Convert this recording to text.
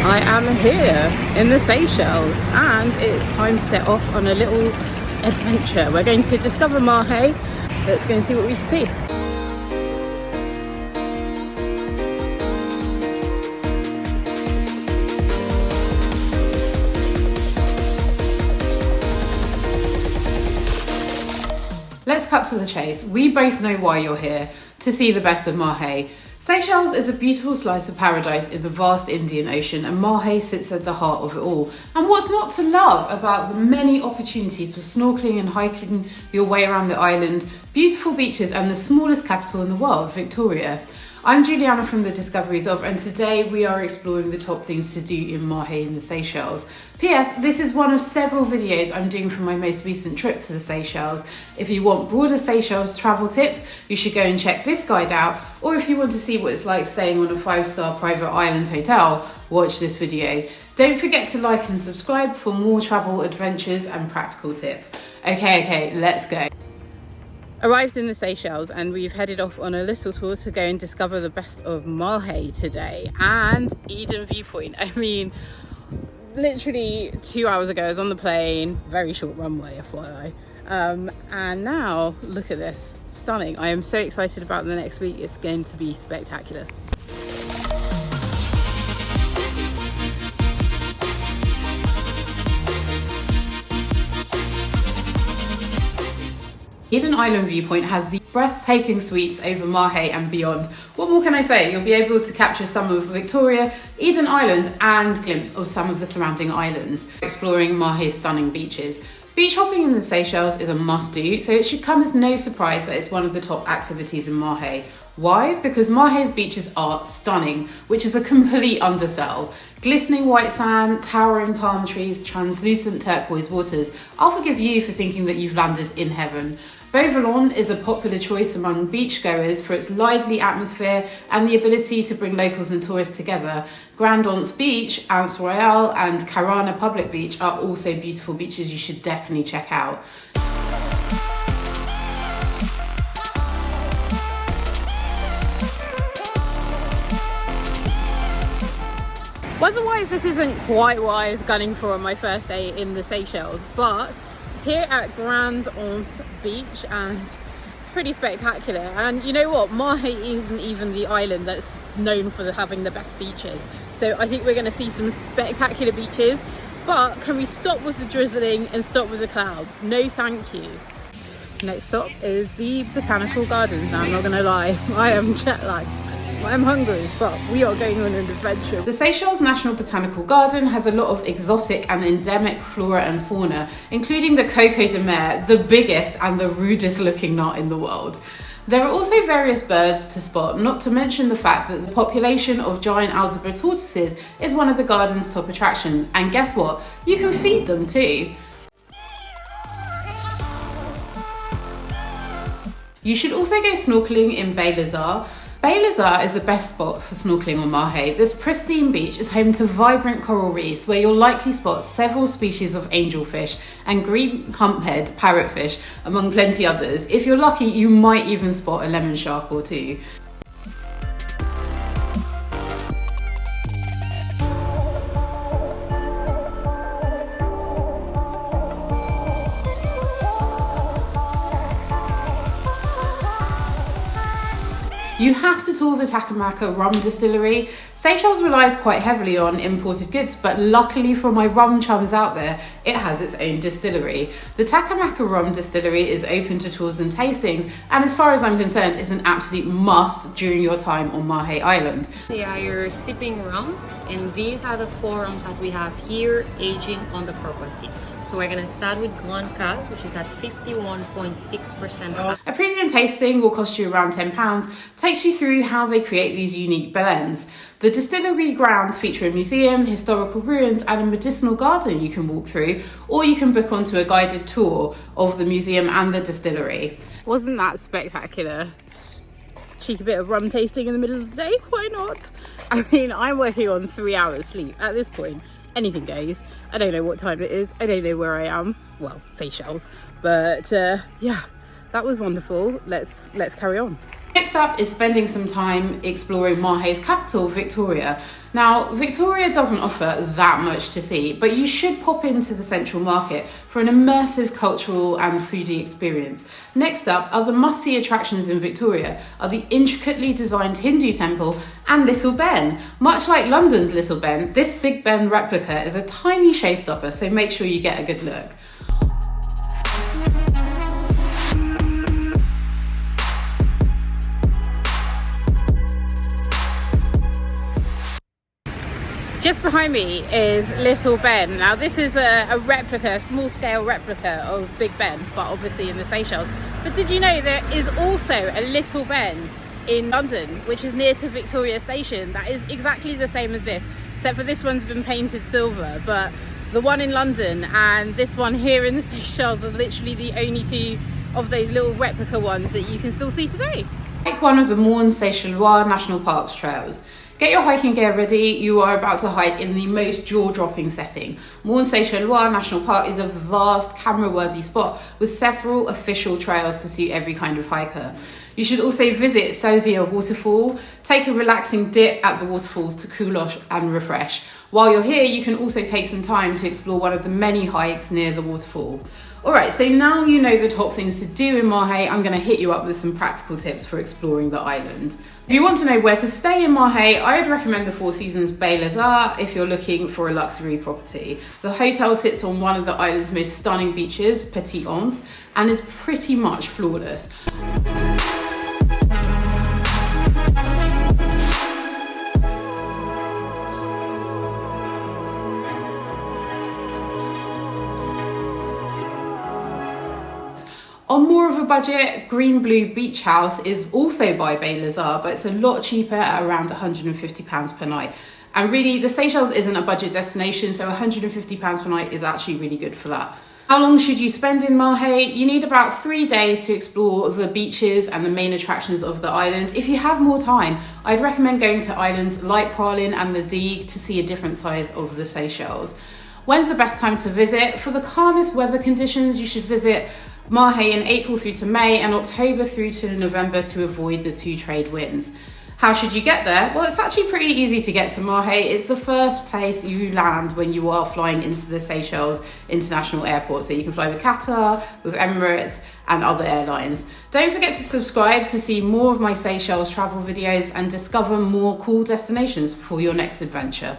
I am here in the Seychelles and it's time to set off on a little adventure. We're going to discover Mahé. Let's go and see what we can see. Let's cut to the chase. We both know why you're here, to see the best of Mahé. Seychelles is a beautiful slice of paradise in the vast Indian Ocean, and Mahé sits at the heart of it all. And what's not to love about the many opportunities for snorkeling and hiking your way around the island, beautiful beaches and the smallest capital in the world, Victoria. I'm Juliana from The Discoveries Of, and today we are exploring the top things to do in Mahé in the Seychelles. P.S. This is one of several videos I'm doing from my most recent trip to the Seychelles. If you want broader Seychelles travel tips, you should go and check this guide out, or if you want to see what it's like staying on a 5-star private island hotel, watch this video. Don't forget to like and subscribe for more travel adventures and practical tips. Okay, let's go. Arrived in the Seychelles and we've headed off on a little tour to go and discover the best of Mahé today and Eden Viewpoint. I mean, literally 2 hours ago I was on the plane, very short runway FYI, and now look at this, stunning. I am so excited about the next week. It's going to be spectacular. Eden Island Viewpoint has the breathtaking sweeps over Mahé and beyond. What more can I say? You'll be able to capture some of Victoria, Eden Island and glimpse of some of the surrounding islands, exploring Mahé's stunning beaches. Beach hopping in the Seychelles is a must-do, so it should come as no surprise that it's one of the top activities in Mahé. Why? Because Mahé's beaches are stunning, which is a complete undersell. Glistening white sand, towering palm trees, translucent turquoise waters. I'll forgive you for thinking that you've landed in heaven. Beauvalon is a popular choice among beachgoers for its lively atmosphere and the ability to bring locals and tourists together. Grand Anse Beach, Anse Royale and Carana Public Beach are also beautiful beaches you should definitely check out. Weather-wise, this isn't quite what I was gunning for on my first day in the Seychelles, but here at Grand Anse Beach, and it's pretty spectacular. And you know what? Mahé isn't even the island that's known for having the best beaches. So I think we're going to see some spectacular beaches, but can we stop with the drizzling and stop with the clouds? No, thank you. Next stop is the Botanical Gardens. Now, I'm not going to lie, I am jet lagged. I'm hungry, but we are going on an adventure. The Seychelles National Botanical Garden has a lot of exotic and endemic flora and fauna, including the coco de mer, the biggest and the rudest looking nut in the world. There are also various birds to spot, not to mention the fact that the population of giant Aldabra tortoises is one of the garden's top attractions. And guess what? You can feed them too. You should also go snorkeling in Bay Lazar. Bay Lazar is the best spot for snorkeling on Mahé. This pristine beach is home to vibrant coral reefs where you'll likely spot several species of angelfish and green humphead parrotfish, among plenty others. If you're lucky, you might even spot a lemon shark or two. You have to tour the Takamaka Rum Distillery. Seychelles relies quite heavily on imported goods, but luckily for my rum chums out there, it has its own distillery. The Takamaka Rum Distillery is open to tours and tastings, and as far as I'm concerned, is an absolute must during your time on Mahé Island. Yeah, you're sipping rum, and these are the 4 rums that we have here aging on the property. So we're gonna start with Grand Cas, which is at 51.6%. A premium tasting will cost you around £10, takes you through how they create these unique blends. The distillery grounds feature a museum, historical ruins and a medicinal garden you can walk through, or you can book onto a guided tour of the museum and the distillery. Wasn't that spectacular? Cheeky bit of rum tasting in the middle of the day, why not? I mean, I'm working on 3 hours sleep at this point. Anything goes. I don't know what time it is. I don't know where I am. Well, Seychelles. But yeah, that was wonderful. Let's carry on. Next up is spending some time exploring Mahe's capital, Victoria. Now, Victoria doesn't offer that much to see, but you should pop into the Central Market for an immersive cultural and foodie experience. Next up are the must-see attractions in Victoria are the intricately designed Hindu temple and Little Ben. Much like London's Little Ben, this Big Ben replica is a tiny showstopper, so make sure you get a good look. Just behind me is Little Ben. Now this is a replica, a small scale replica of Big Ben, but obviously in the Seychelles. But did you know there is also a Little Ben in London, which is near to Victoria Station, that is exactly the same as this, except for this one's been painted silver, but the one in London and this one here in the Seychelles are literally the only two of those little replica ones that you can still see today. Take one of the Morne Seychellois National Park's trails. Get your hiking gear ready, you are about to hike in the most jaw-dropping setting. Morne Seychellois National Park is a vast, camera-worthy spot with several official trails to suit every kind of hiker. You should also visit Sauzia Waterfall, take a relaxing dip at the waterfalls to cool off and refresh. While you're here, you can also take some time to explore one of the many hikes near the waterfall. Alright, so now you know the top things to do in Mahé, I'm going to hit you up with some practical tips for exploring the island. If you want to know where to stay in Mahé, I would recommend the Four Seasons Bay Lazar if you're looking for a luxury property. The hotel sits on one of the island's most stunning beaches, Petit Anse, and is pretty much flawless. On more of a budget, Green Blue Beach House is also by Bay Lazar, but it's a lot cheaper at around £150 per night. And really, the Seychelles isn't a budget destination, so £150 per night is actually really good for that. How long should you spend in Mahé? You need about 3 days to explore the beaches and the main attractions of the island. If you have more time, I'd recommend going to islands like Praslin and the Digue to see a different side of the Seychelles. When's the best time to visit? For the calmest weather conditions, you should visit Mahé in April through to May and October through to November to avoid the two trade winds. How should you get there? Well, it's actually pretty easy to get to Mahé. It's the first place you land when you are flying into the Seychelles International Airport. So you can fly with Qatar, with Emirates and other airlines. Don't forget to subscribe to see more of my Seychelles travel videos and discover more cool destinations for your next adventure.